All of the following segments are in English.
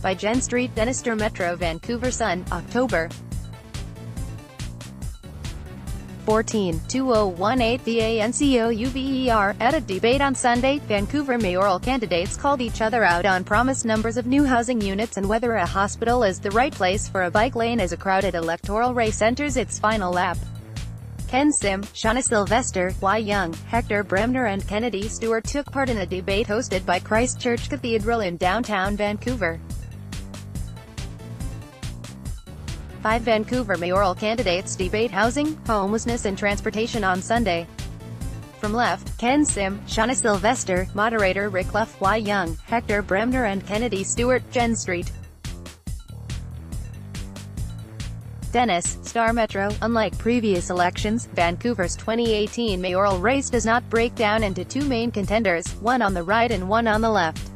by Jen Street, DenisStarMetro VancouverSun, October 14, 2018. The ANCOUVER. At a debate on Sunday, Vancouver mayoral candidates called each other out on promised numbers of new housing units and whether a hospital is the right place for a bike lane as a crowded electoral race enters its final lap. Ken Sim, Shauna Sylvester, Wai Young, Hector, Bremner and Stewart took part in a debate hosted by Christ Church Cathedral in downtown Vancouver. 5 Vancouver mayoral candidates debate housing, homelessness and transportation on Sunday. From left, Ken Sim, Shauna Sylvester, moderator Rick Luff, Wai Young, Hector, Bremner and Stewart, Jen Street. DenisStarMetro. Unlike previous elections, Vancouver's 2018 mayoral race does not break down into two main contenders, one on the right and one on the left.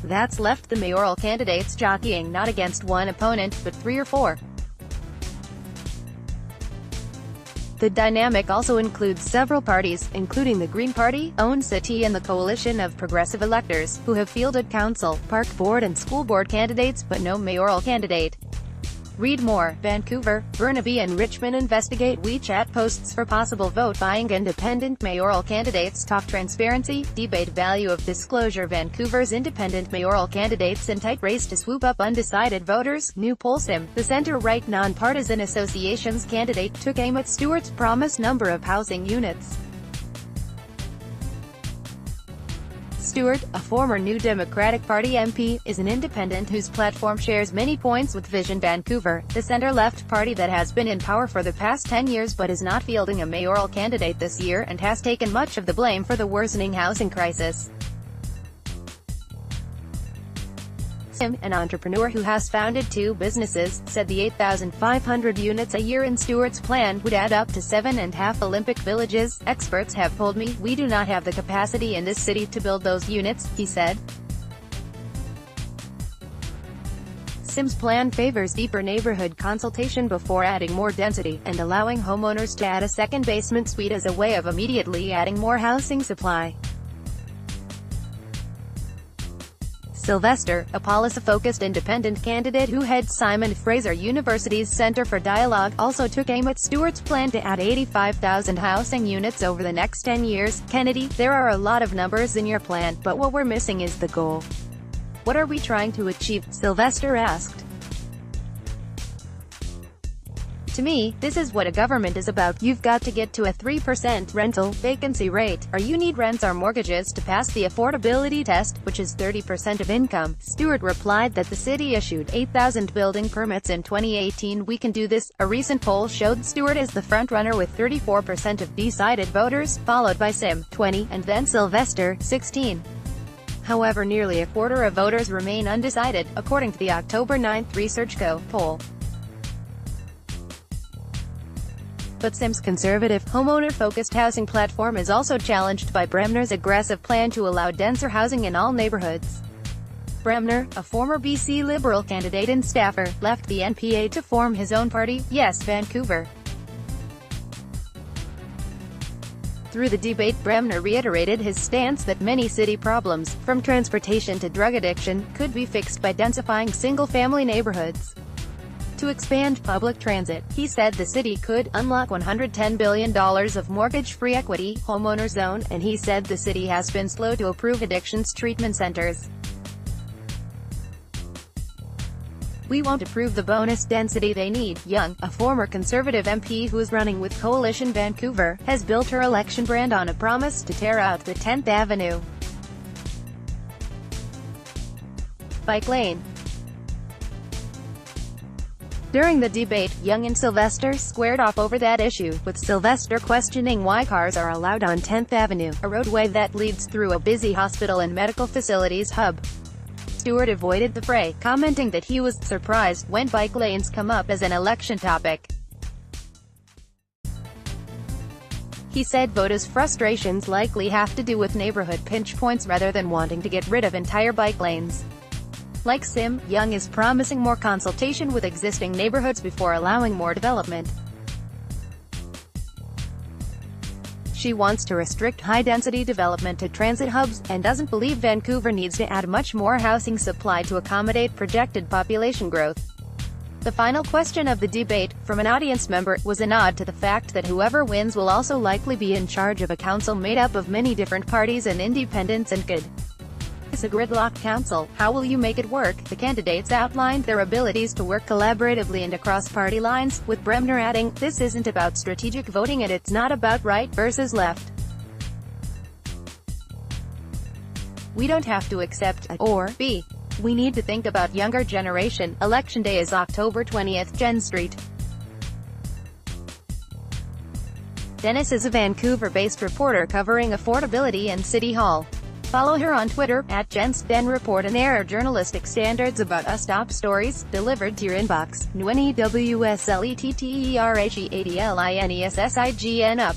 That's left the mayoral candidates jockeying not against one opponent, but 3 or 4. The dynamic also includes several parties, including the Green Party, Own City and the Coalition of Progressive Electors, who have fielded council, park board and school board candidates, but no mayoral candidate. Read more. Vancouver, Burnaby and Richmond investigate WeChat posts for possible vote buying. Independent mayoral candidates talk transparency, debate value of disclosure. Vancouver's independent mayoral candidates in tight race to swoop up undecided voters. New poll. Sim, the center-right nonpartisan association's candidate, took aim at Stewart's promised number of housing units. Stewart, a former New Democratic Party MP, is an independent whose platform shares many points with Vision Vancouver, the center-left party that has been in power for the past 10 years but is not fielding a mayoral candidate this year and has taken much of the blame for the worsening housing crisis. Sim, an entrepreneur who has founded 2 businesses, said the 8,500 units a year in Stewart's plan would add up to 7.5 Olympic villages. Experts have told me, we do not have the capacity in this city to build those units, he said. Sim's plan favors deeper neighborhood consultation before adding more density, and allowing homeowners to add a second basement suite as a way of immediately adding more housing supply. Sylvester, a policy-focused independent candidate who heads Simon Fraser University's Centre for Dialogue, also took aim at Stewart's plan to add 85,000 housing units over the next 10 years. Kennedy, there are a lot of numbers in your plan, but what we're missing is the goal. What are we trying to achieve? Sylvester asked. To me, this is what a government is about. You've got to get to a 3% rental vacancy rate, or you need rents or mortgages to pass the affordability test, which is 30% of income. Stewart replied that the city issued 8,000 building permits in 2018. We can do this. A recent poll showed Stewart as the front-runner with 34% of decided voters, followed by Sim, 20, and then Sylvester, 16. However, nearly a quarter of voters remain undecided, according to the October 9 ResearchGo poll. But Sim's conservative, homeowner-focused housing platform is also challenged by Bremner's aggressive plan to allow denser housing in all neighborhoods. Bremner, a former BC Liberal candidate and staffer, left the NPA to form his own party, Yes Vancouver. Through the debate, Bremner reiterated his stance that many city problems, from transportation to drug addiction, could be fixed by densifying single-family neighborhoods. To expand public transit, he said the city could unlock $110 billion of mortgage-free equity, homeowners own, and he said the city has been slow to approve addictions treatment centers. We won't approve the bonus density they need. Young, a former Conservative MP who is running with Coalition Vancouver, has built her election brand on a promise to tear out the 10th Avenue bike lane. During the debate, Young and Sylvester squared off over that issue, with Sylvester questioning why cars are allowed on 10th Avenue, a roadway that leads through a busy hospital and medical facilities hub. Stewart avoided the fray, commenting that he was surprised when bike lanes come up as an election topic. He said voters' frustrations likely have to do with neighborhood pinch points rather than wanting to get rid of entire bike lanes. Like Sim, Young is promising more consultation with existing neighborhoods before allowing more development. She wants to restrict high-density development to transit hubs, and doesn't believe Vancouver needs to add much more housing supply to accommodate projected population growth. The final question of the debate, from an audience member, was a nod to the fact that whoever wins will also likely be in charge of a council made up of many different parties and independents and could. It's a gridlocked council. How will you make it work? The candidates outlined their abilities to work collaboratively and across party lines, with Bremner adding, "This isn't about strategic voting and it's not about right versus left. We don't have to accept A or B. We need to think about younger generation." Election day is October 20th. Jen Street. Denis is a Vancouver-based reporter covering affordability and City Hall. Follow her on Twitter, @JensDenReport, and there are journalistic standards about us top stories, delivered to your inbox. NWSLETTERHEADLINESSIGN up.